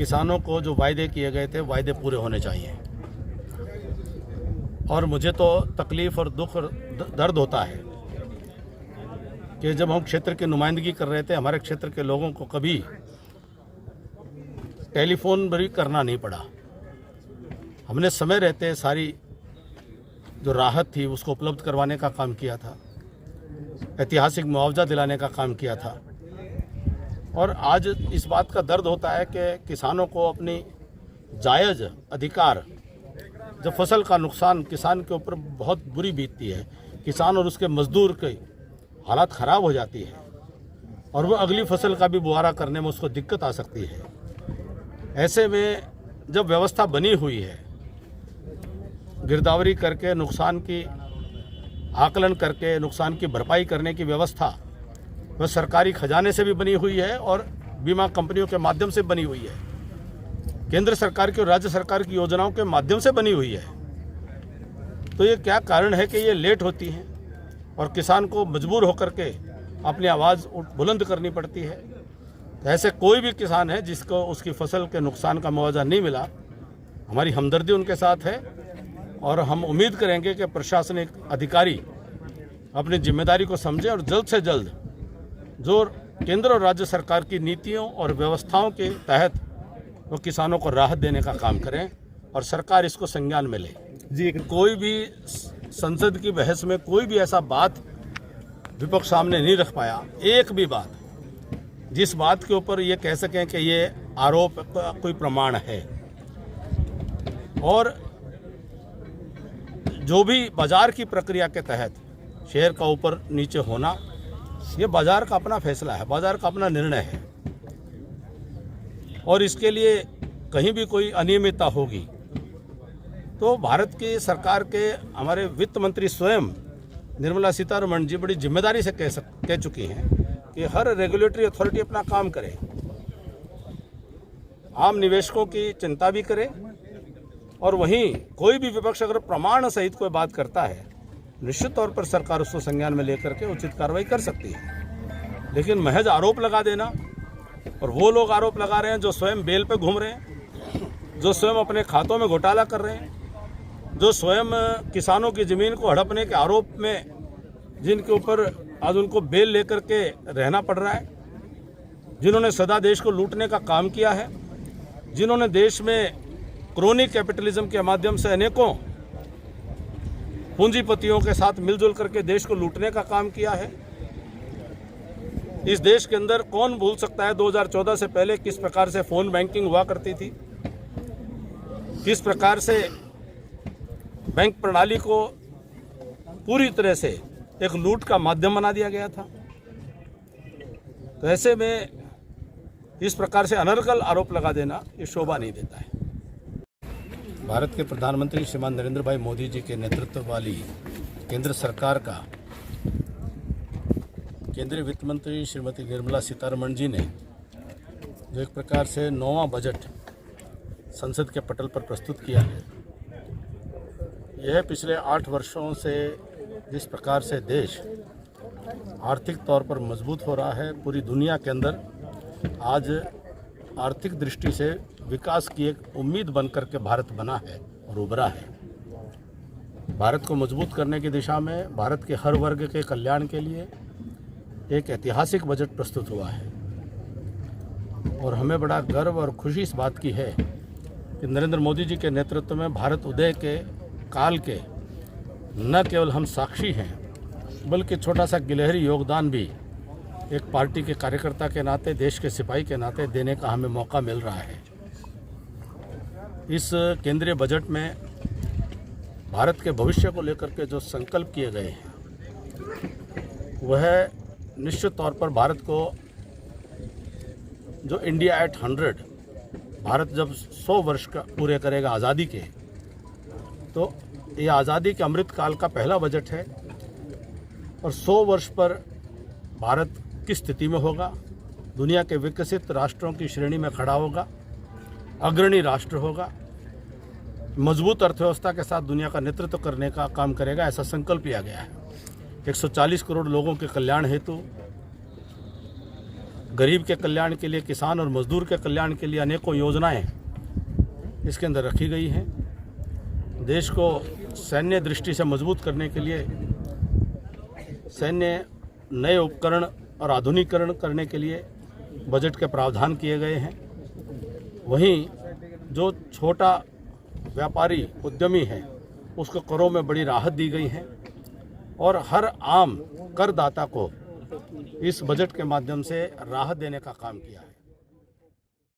किसानों को जो वायदे किए गए थे वायदे पूरे होने चाहिए। और मुझे तो तकलीफ़ और दुख और दर्द होता है कि जब हम क्षेत्र की नुमाइंदगी कर रहे थे, हमारे क्षेत्र के लोगों को कभी टेलीफोन भी करना नहीं पड़ा। हमने समय रहते सारी जो राहत थी उसको उपलब्ध करवाने का काम किया था, ऐतिहासिक मुआवजा दिलाने का काम किया था। और आज इस बात का दर्द होता है कि किसानों को अपनी जायज़ अधिकार, जब फसल का नुकसान किसान के ऊपर बहुत बुरी बीतती है, किसान और उसके मजदूर के हालात ख़राब हो जाती है और वो अगली फसल का भी बुआरा करने में उसको दिक्कत आ सकती है। ऐसे में जब व्यवस्था बनी हुई है, गिरदावरी करके नुकसान की आकलन करके नुकसान की भरपाई करने की व्यवस्था, वह सरकारी खजाने से भी बनी हुई है और बीमा कंपनियों के माध्यम से बनी हुई है, केंद्र सरकार की और राज्य सरकार की योजनाओं के माध्यम से बनी हुई है। तो ये क्या कारण है कि ये लेट होती है और किसान को मजबूर होकर के अपनी आवाज़ बुलंद करनी पड़ती है। ऐसे कोई भी किसान है जिसको उसकी फसल के नुकसान का मुआवजा नहीं मिला, हमारी हमदर्दी उनके साथ है और हम उम्मीद करेंगे कि प्रशासनिक अधिकारी अपनी जिम्मेदारी को समझें और जल्द से जल्द जो केंद्र और राज्य सरकार की नीतियों और व्यवस्थाओं के तहत वो किसानों को राहत देने का काम करें और सरकार इसको संज्ञान में ले। जी, कोई भी संसद की बहस में कोई भी ऐसा बात विपक्ष सामने नहीं रख पाया, एक भी बात जिस बात के ऊपर ये कह सकें कि ये आरोप का कोई प्रमाण है। और जो भी बाजार की प्रक्रिया के तहत शेयर का ऊपर नीचे होना, ये बाजार का अपना फैसला है, बाजार का अपना निर्णय है और इसके लिए कहीं भी कोई अनियमितता होगी तो भारत की सरकार के हमारे वित्त मंत्री स्वयं निर्मला सीतारमण जी बड़ी जिम्मेदारी से कह चुकी हैं कि हर रेगुलेटरी अथॉरिटी अपना काम करे, आम निवेशकों की चिंता भी करे और वहीं कोई भी विपक्ष अगर प्रमाण सहित कोई बात करता है, निश्चित तौर पर सरकार उसको संज्ञान में लेकर के उचित कार्रवाई कर सकती है। लेकिन महज आरोप लगा देना, और वो लोग आरोप लगा रहे हैं जो स्वयं बेल पे घूम रहे हैं, जो स्वयं अपने खातों में घोटाला कर रहे हैं, जो स्वयं किसानों की ज़मीन को हड़पने के आरोप में जिनके ऊपर आज उनको बेल लेकर के रहना पड़ रहा है, जिन्होंने सदा देश को लूटने का काम किया है, जिन्होंने देश में क्रोनी कैपिटलिज्म के माध्यम से अनेकों पूंजीपतियों के साथ मिलजुल करके देश को लूटने का काम किया है। इस देश के अंदर कौन भूल सकता है 2014 से पहले किस प्रकार से फ़ोन बैंकिंग हुआ करती थी, किस प्रकार से बैंक प्रणाली को पूरी तरह से एक लूट का माध्यम बना दिया गया था। तो ऐसे में इस प्रकार से अनर्गल आरोप लगा देना ये शोभा नहीं देता है। भारत के प्रधानमंत्री श्रीमान नरेंद्र भाई मोदी जी के नेतृत्व वाली केंद्र सरकार का केंद्रीय वित्त मंत्री श्रीमती निर्मला सीतारमण जी ने जो एक प्रकार से 9वां बजट संसद के पटल पर प्रस्तुत किया है, यह पिछले 8 वर्षों से जिस प्रकार से देश आर्थिक तौर पर मजबूत हो रहा है, पूरी दुनिया के अंदर आज आर्थिक दृष्टि से विकास की एक उम्मीद बनकर के भारत बना है और उभरा है। भारत को मजबूत करने की दिशा में भारत के हर वर्ग के कल्याण के लिए एक ऐतिहासिक बजट प्रस्तुत हुआ है और हमें बड़ा गर्व और खुशी इस बात की है कि नरेंद्र मोदी जी के नेतृत्व में भारत उदय के काल के न केवल हम साक्षी हैं, बल्कि छोटा सा गिलहरी योगदान भी एक पार्टी के कार्यकर्ता के नाते, देश के सिपाही के नाते देने का हमें मौका मिल रहा है। इस केंद्रीय बजट में भारत के भविष्य को लेकर के जो संकल्प किए गए हैं वह निश्चित तौर पर भारत को जो इंडिया एट 100, भारत जब 100 वर्ष का पूरे करेगा आज़ादी के, तो ये आज़ादी के अमृत काल का पहला बजट है और 100 वर्ष पर भारत किस स्थिति में होगा, दुनिया के विकसित राष्ट्रों की श्रेणी में खड़ा होगा, अग्रणी राष्ट्र होगा, मजबूत अर्थव्यवस्था के साथ दुनिया का नेतृत्व करने का काम करेगा, ऐसा संकल्प लिया गया है। 140 करोड़ लोगों के कल्याण हेतु गरीब के कल्याण के लिए, किसान और मजदूर के कल्याण के लिए अनेकों योजनाएं इसके अंदर रखी गई हैं। देश को सैन्य दृष्टि से मजबूत करने के लिए सैन्य नए उपकरण और आधुनिकीकरण करने के लिए बजट के प्रावधान किए गए हैं। वहीं जो छोटा व्यापारी उद्यमी है उसको करों में बड़ी राहत दी गई है और हर आम करदाता को इस बजट के माध्यम से राहत देने का काम किया है।